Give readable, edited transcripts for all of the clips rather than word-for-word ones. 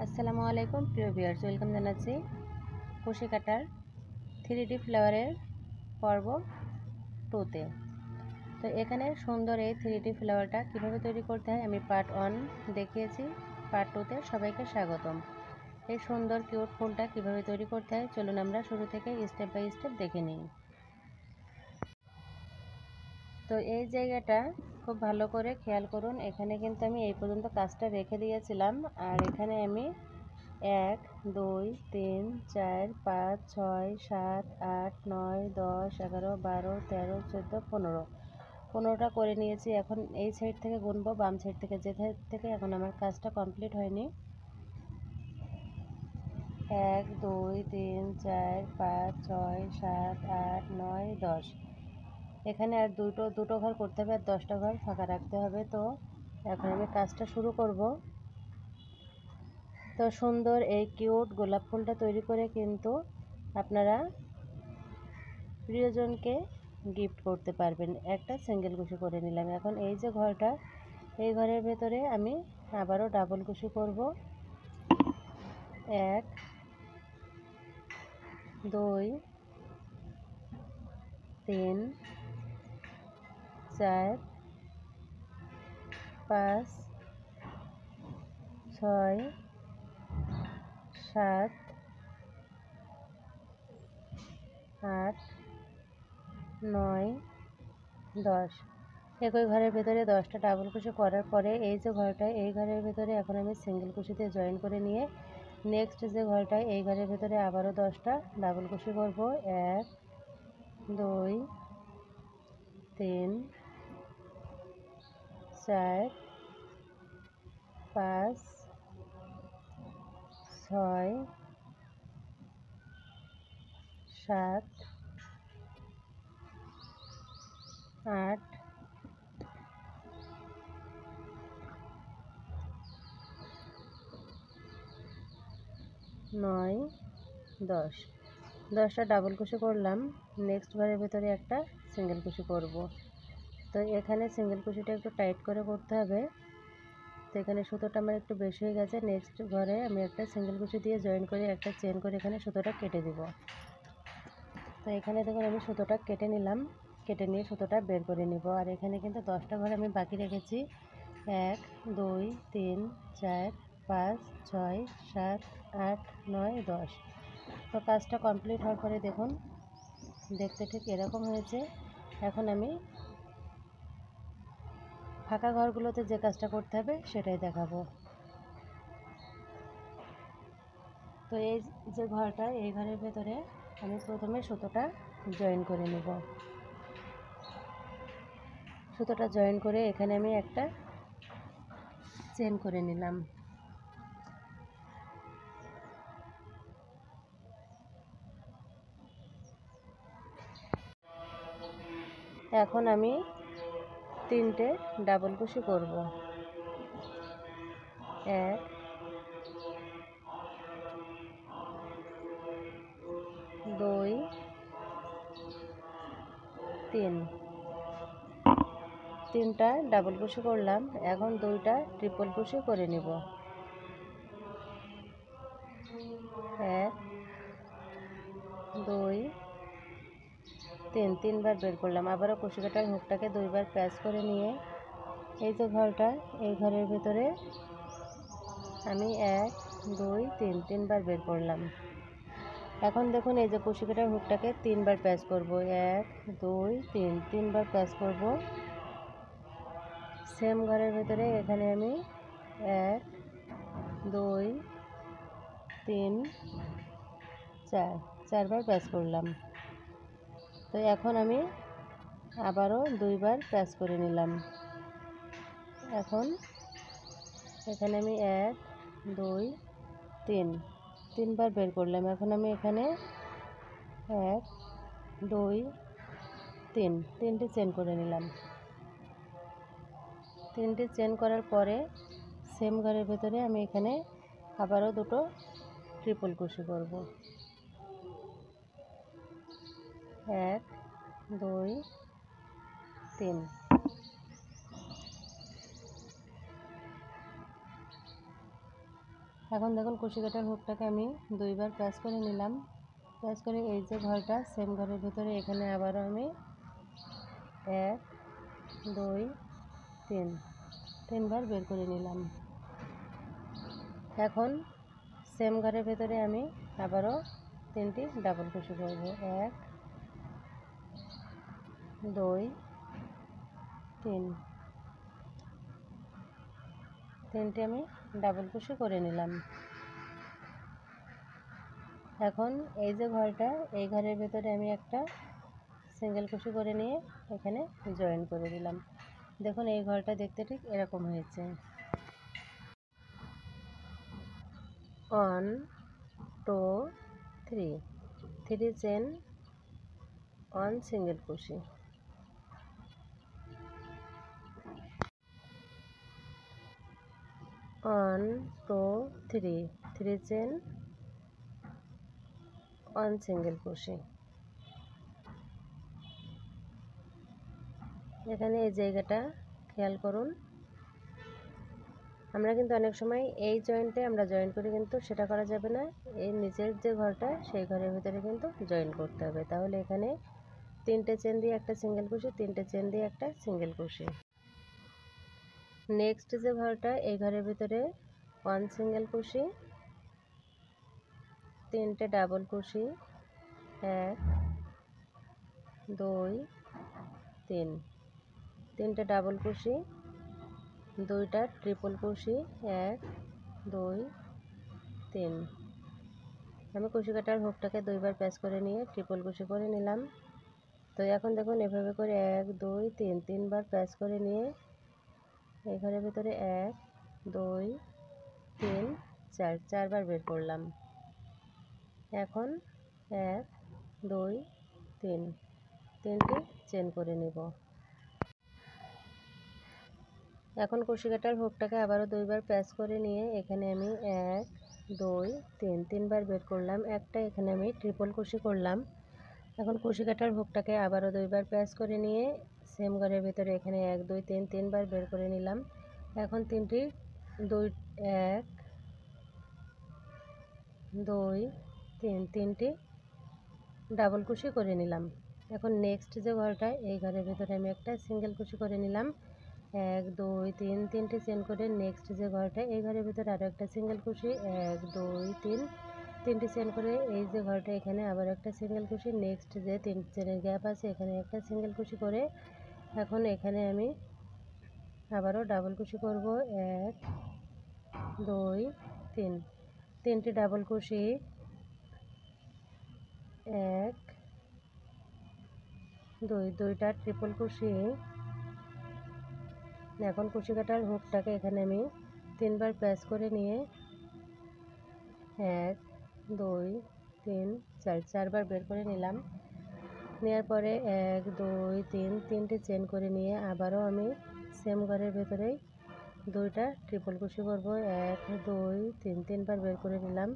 আসসালামু আলাইকুম প্রিয় ভিউয়ার্স, ওয়েলকাম জানাচ্ছি কুশি কাটার 3D ফ্লাওয়ারের পর্ব 2তে। তো এখানে সুন্দর এই 3D ফ্লাওয়ারটা কীভাবে তৈরি করতে হয় আমি পার্ট 1 দেখিয়েছি। পার্ট 2তে সবাইকে স্বাগতম। এই সুন্দর কিউট ফুলটা কীভাবে তৈরি করতে হয় চলুন আমরা শুরু থেকে স্টেপ বাই স্টেপ দেখে নিই। তো এই জায়গাটা খুব ভালো করে খেয়াল করুন। এখানে কিন্তু আমি এই পর্যন্ত কাজটা রেখে দিয়েছিলাম, আর এখানে আমি 1 2 3 4 5 6 7 8 9 10 11 12 13 14 15টা করে নিয়েছি। এখন এই সাইড থেকে গুনবো, বাম সাইড থেকে, যে সাইড থেকে এখন আমার কাজটা কমপ্লিট হয়নি। 1 2 3 4 5 6 7 8 9 10। এখানে আর দুটো ঘর করতে হবে, আর 10টা ঘর ফাঁকা রাখতে হবে। তো এখন আমি কাজটা শুরু করব। তো সুন্দর এই কিউট গোলাপ ফুলটা তৈরি করে কিন্তু আপনারা প্রিয়জনকে গিফট করতে পারবেন। একটা সিঙ্গেল কুশি করে নিলাম। এখন এই যে ঘরটা, এই ঘরের ভেতরে আমি আবারও ডাবল কুশি করব। 1 2 3 4 5 6 7 8 9 10। একই ঘরের ভেতরে 10টা ডাবল কুশি করার পরে এই যে ঘরটা, এই ঘরের ভেতরে এখন আমি সিঙ্গেল কুশিতে জয়েন করে নিয়ে নেক্সট যে ঘরটা, এই ঘরের ভেতরে আবারও 10টা ডাবল কুশি করব। 1 2 3 4 5 6 7 8 9 10। 10টা ডাবল কুশি করলাম। নেক্সট ঘরের ভেতরে একটা সিঙ্গেল কুশি করব। তো এখানে সিঙ্গেল কুশিটা একটু টাইট করে করতে হবে। তো এখানে সুতোটা আমার একটু বেশি হয়ে গেছে। নেক্সট ঘরে আমি একটা সিঙ্গেল কুশি দিয়ে জয়েন করে একটা চেন করে এখানে সুতোটা কেটে দিব। তো এখানে দেখুন আমি সুতোটা কেটে নিলাম, কেটে নিয়ে সুতোটা বের করে নিব। আর এখানে কিন্তু 10টা ঘর আমি বাকি রেখেছি। 1 2 3 4 5 6 7 8 9 10। তো কাজটা কমপ্লিট হওয়ার পরে দেখুন দেখতে ঠিক এরকম হয়েছে। এখন আমি ফাঁকা ঘরগুলোতে যে কাজটা করতে হবে সেটাই দেখাবো। তো এই যে ঘরটা, এই ঘরের ভেতরে আমি প্রথমে সুতোটা জয়েন করে নেব। সুতোটা জয়েন করে এখানে আমি একটা চেন করে নিলাম। এখন আমি 3টে ডাবল কুশি করব। 1 2 3। 3টা ডাবল কুশি করলাম। এখন 2টা ট্রিপল কুশি করে নিব। 1 2 3। 3বার বের করলাম। আবারও কুশি কাটার হুকটাকে 2বার প্রেস করে নিয়ে এই যে ঘরটা, এই ঘরের ভেতরে আমি 1 2 3 3বার বের করলাম। এখন দেখুন এই যে কুশি কাটার হুকটাকে 3বার প্রেস করব। 1 2 3। 3বার প্রেস করব। সেম ঘরের ভেতরে এখানে আমি 1 2 3 4 4বার প্রেস করলাম। তো এখন আমি আবারও 2বার প্রেস করে নিলাম। এখন এখানে আমি 1 2 3 3বার বের করলাম। এখন আমি এখানে 1 2 3 3টে চেন করে নিলাম। 3টে চেন করার পরে সেম ঘরের ভেতরে আমি এখানে আবারও 2টো ট্রিপল কুশি করব। 1 2 3। এখন দেখুন কুশি কাটার হুকটাকে আমি দুইবার প্রেস করে নিলাম। প্রেস করে এই যে ঘরটা সেম ঘরের ভিতরে এখানে আবারও আমি 1 2 3 তিনবার বের করে নিলাম। এখন সেম ঘরের ভেতরে আমি আবারও 3টি ডাবল কুশি করব। 1 2 3 তিনটি আমি ডাবল কুশি করে নিলাম। এখন এই যে ঘরটা এই ঘরের ভেতরে আমি একটা সিঙ্গেল কুশি করে নিয়ে এখানে জয়েন করে দিলাম। দেখুন এই ঘরটা দেখতে ঠিক এরকম হয়েছে। 1 2 3 3 চেন 1 সিঙ্গেল কুশি। 1 2 3 3 চেন 1 সিঙ্গেল কুশি। এখানে এই জায়গাটা খেয়াল করুন, আমরা কিন্তু অনেক সময় এই জয়েন্টে আমরা জয়েন করি, কিন্তু সেটা করা যাবে না। এই নিচের যে ঘরটা সেই ঘরের ভিতরে কিন্তু জয়েন করতে হবে। তাহলে এখানে 3টে চেন দিয়ে একটা সিঙ্গেল কুশি, 3টে চেন দিয়ে একটা সিঙ্গেল কুশি। নেক্সট যে ঘরটা এই ঘরের ভিতরে 1 সিঙ্গেল কুশি, 3টে ডাবল কুশি, 1 2 3 3টে ডাবল কুশি, 2টা ট্রিপল কুশি, 1 2 3। আমি কুশি কাটার হুকটাকে দুইবার প্রেস করে নিয়ে ট্রিপল কুশি করে নিলাম। তো এখন দেখুন এভাবে করে 1 2 3 তিনবার প্রেস করে নিয়ে এই ঘরের ভিতরে 1 2 3 4 চারবার বের করলাম। এখন 1 2 3 তিনটি চেন করে নিব। এখন কুশি কাটার হুকটাকে আবারও দুইবার প্রেস করে নিয়ে এখানে আমি 1 2 3 তিনবার বের করলাম। একটা এখানে আমি ট্রিপল কুশি করলাম। এখন কুশি কাটার হুকটাকে আবারও দুইবার প্রেস করে নিয়ে সেম ঘরের ভিতরে এখানে 1 2 3 তিনবার বের করে নিলাম। এখন 1 2 3 তিনটি ডাবল কুশি করে নিলাম। এখন নেক্সট যে ঘরটা এই ঘরের ভিতরে আমি একটা সিঙ্গেল কুশি করে নিলাম। 1 2 3 তিনটি চেন করে নেক্সট যে ঘরটা এই ঘরের ভিতরে আরও একটা সিঙ্গেল কুশি, 1 2 3 তিনটি চেন করে এই যে ঘরটা এখানে আবার একটা সিঙ্গেল কুশি, নেক্সট যে 3 চেনের গ্যাপ আছে এখানে একটা সিঙ্গেল কুশি করে এখন এখানে আমি আবারও ডাবল কুশি করব। 1 2 3 তিনটি ডাবল কুশি, 1 2 দুইটা ট্রিপল কুশি। এখন কুশি কাটার হুকটাকে এখানে আমি তিনবার প্রেস করে নিয়ে 1 2 3 4 চারবার বের করে নিলাম। নেওয়ার পরে 1 2 3 তিনটে চেন করে নিয়ে আবারও আমি সেম ঘরের ভেতরেই 2টা ট্রিপল কুশি করব। 1 2 3 তিনবার বের করে নিলাম।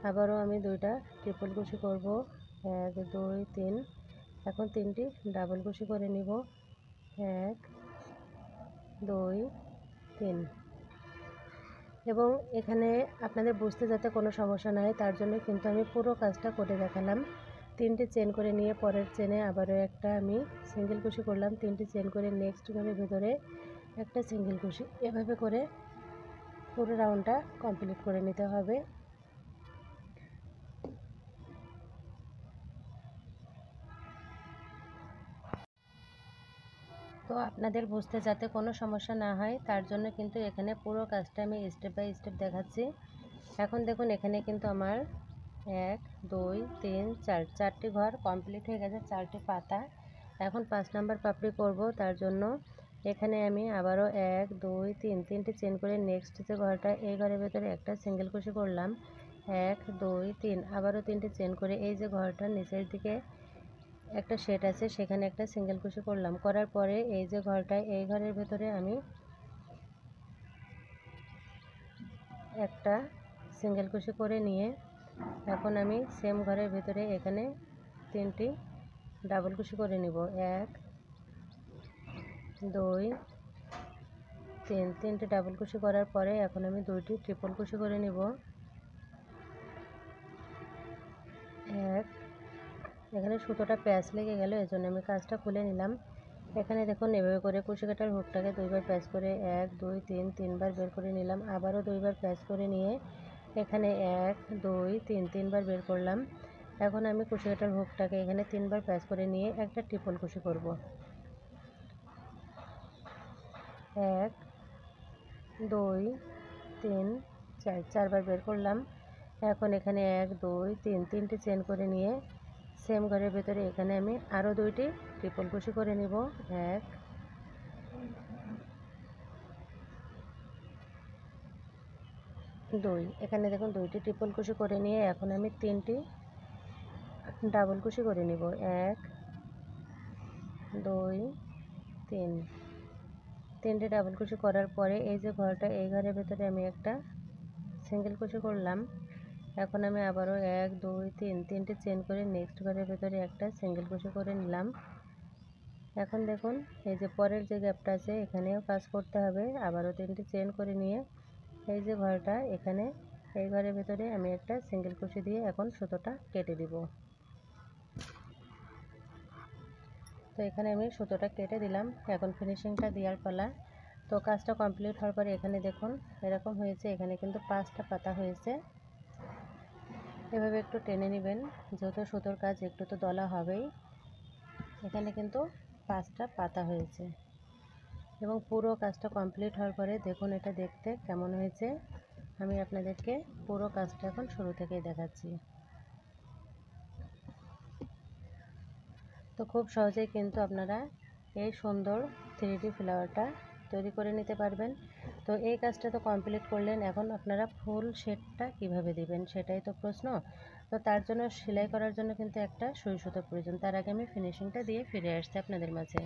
আবারও আমি 2টা ট্রিপল কুশি করব। 1 2 3 এখন 3টি ডাবল কুশি করে নিব। 1 2 3 এবং এখানে আপনাদের বুঝতে যাতে কোনো সমস্যা না হয় তার জন্য কিন্তু আমি পুরো কাজটা করে দেখালাম। 3টে চেন করে নিয়ে পরের চেনে আবারও একটা আমি সিঙ্গেল কুশি করলাম। 3টি চেন করে নেক্সট ঘরের ভেতরে একটা সিঙ্গেল কুশি, এভাবে করে পুরো রাউন্ডটা কমপ্লিট করে নিতে হবে। তো আপনাদের বুঝতে যাতে কোনো সমস্যা না হয় তার জন্য কিন্তু এখানে পুরো কাজটা আমি স্টেপ বাই স্টেপ দেখাচ্ছি। এখন দেখুন এখানে কিন্তু আমার 1 2 3 4 চারটি ঘর কমপ্লিট হয়ে গেছে, 4টি পাতা। এখন 5 নাম্বার পাপড়ি করব, তার জন্য এখানে আমি আবারও 1 2 3 তিনটি চেন করে নেক্সট যে ঘরটা এই ঘরের ভেতরে একটা সিঙ্গেল কুশি করলাম। 1 2 3 আবারও 3টি চেন করে এই যে ঘরটার নিচের দিকে একটা শেড আছে সেখানে একটা সিঙ্গেল কুশি করলাম। করার পরে এই যে ঘরটা এই ঘরের ভেতরে আমি একটা সিঙ্গেল কুশি করে নিয়ে এখন আমি সেম ঘরের ভেতরে এখানে 3টি ডাবল কুশি করে নিব। 1 2 তিনটে ডাবল কুশি করার পরে এখন আমি 2টি ট্রিপল কুশি করে নিব। এক, এখানে সুতোটা প্যাঁচ লেগে গেল, এজন্য আমি কাজটা খুলে নিলাম। এখানে দেখুন এভাবে করে কুশি কাটার হুকটাকে 2বার প্যাঁচ করে 1 2 3 3বার বের করে নিলাম। আবারও 2বার প্যাঁচ করে নিয়ে এখানে 1 2 3 3বার বের করলাম। এখন আমি কুশি কাটার হুকটাকে এখানে 3বার প্যাঁচ করে নিয়ে একটা ট্রিপল কুশি করব। 1 2 3 4, 4বার বের করলাম। এখন এখানে 1 2 3 3টি চেন করে নিয়ে সেম ঘরের ভেতরে এখানে আমি আরও 2টি ট্রিপল কুশি করে নিব। 1 2, এখানে দেখুন 2টি ট্রিপল কুশি করে নিয়ে এখন আমি 3টি ডাবল কুশি করে নিব। 1 2 3, 3টে ডাবল কুশি করার পরে এই যে ঘরটা, এই ঘরের ভেতরে আমি একটা সিঙ্গেল কুশি করলাম। এখন আমি আবারও 1 2 3, 3টে চেন করে নেক্সট ঘরের ভেতরে একটা সিঙ্গেল কুশি করে নিলাম। এখন দেখুন এই যে পরের যে গ্যাপটা আছে এখানেও কাজ করতে হবে। আবারও 3টে চেন করে নিয়ে এই যে ঘরটা, এখানে এই ঘরের ভেতরে আমি একটা সিঙ্গেল কুশি দিয়ে এখন সুতোটা কেটে দিব। তো এখানে আমি সুতোটা কেটে দিলাম, এখন ফিনিশিংটা দেওয়ার পালা। তো কাজটা কমপ্লিট হওয়ার পরে এখানে দেখুন এরকম হয়েছে, এখানে কিন্তু 5টা পাতা হয়েছে। এভাবে একটু টেনে নেবেন, যেহেতু সুতোর কাজ একটু তো দলা হবেই। এখানে কিন্তু 5টা পাতা হয়েছে এবং পুরো কাজটা কমপ্লিট হওয়ার পরে দেখুন এটা দেখতে কেমন হয়েছে। আমি আপনাদেরকে পুরো কাজটা এখন শুরু থেকেই দেখাচ্ছি। তো খুব সহজেই কিন্তু আপনারা এই সুন্দর 3D ফ্লাওয়ারটা তৈরি করে নিতে পারবেন। তো এই কাজটা তো কমপ্লিট করলেন, এখন আপনারা ফুল শেডটা কিভাবে দিবেন সেটাই তো প্রশ্ন। তো তার জন্য সেলাই করার জন্য কিন্তু একটা সুই সুতো প্রয়োজন। তার আগে আমি ফিনিশিংটা দিয়ে ফিরে আসছি আপনাদের মাঝে।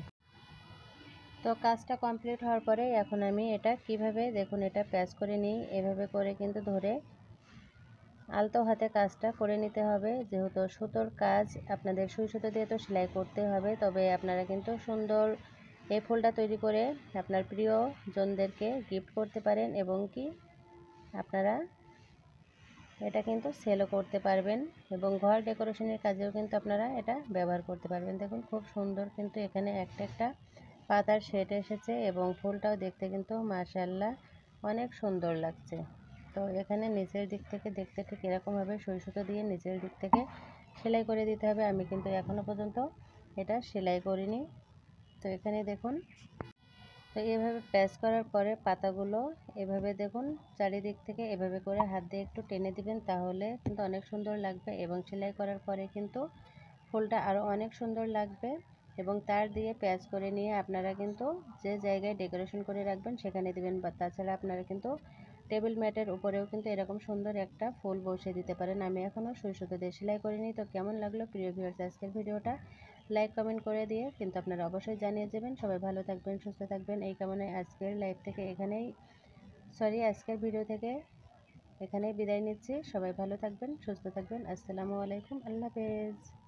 তো কাজটা কমপ্লিট হওয়ার পরে এখন আমি এটা কিভাবে দেখুন এটা প্যাচ করে নিই, এভাবে করে কিন্তু ধরে আলতো হাতে কাজটা করে নিতে হবে। যেহেতু সুতোর কাজ আপনাদের সুই সুতো দিয়ে তো সেলাই করতে হবে, তবে আপনারা কিন্তু সুন্দর এই ফুলটা তৈরি করে আপনার প্রিয়জনদেরকে গিফট করতে পারেন এবং কি আপনারা এটা কিন্তু সেলও করতে পারবেন এবং ঘর ডেকোরেশনের কাজেও কিন্তু আপনারা এটা ব্যবহার করতে পারবেন। দেখুন খুব সুন্দর কিন্তু এখানে একটা একটা পাতার শেড এসেছে এবং ফুলটাও দেখতে কিন্তু মাশাআল্লাহ অনেক সুন্দর লাগছে। তো এখানে নিচের দিক থেকে দেখতে ঠিক এরকম হবে, সুই সুতো দিয়ে নিচের দিক থেকে সেলাই করে দিতে হবে। আমি কিন্তু এখনও পর্যন্ত এটা সেলাই করিনি। তো এখানে দেখুন, তো এভাবে প্রেস করার পরে পাতাগুলো এভাবে দেখুন চারিদিক থেকে এভাবে করে হাত দিয়ে একটু টেনে দিবেন, তাহলে কিন্তু অনেক সুন্দর লাগবে এবং সেলাই করার পরে কিন্তু ফুলটা আরও অনেক সুন্দর লাগবে। এবং তার দিয়ে প্যাচ করে নিয়ে আপনারা কিন্তু যে জায়গায় ডেকোরেশন করে রাখবেন সেখানে দিবেন, বা তাছাড়া আপনারা কিন্তু টেবিল ম্যাটের উপরেও কিন্তু এরকম সুন্দর একটা ফুল বসিয়ে দিতে পারেন। আমি এখনও সুই সুতো দিয়ে সেলাই করিনি। তো কেমন লাগলো প্রিয় ভিউয়ার্স আজকের ভিডিওটা, লাইক কমেন্ট করে দিয়ে কিন্তু আপনারা অবশ্যই জানিয়ে দেবেন। সবাই ভালো থাকবেন, সুস্থ থাকবেন এই কামনায় আজকের লাইভ থেকে আজকের ভিডিও থেকে এখানেই বিদায় নিচ্ছি। সবাই ভালো থাকবেন, সুস্থ থাকবেন। আসসালামু আলাইকুম, আল্লাহ হাফেজ।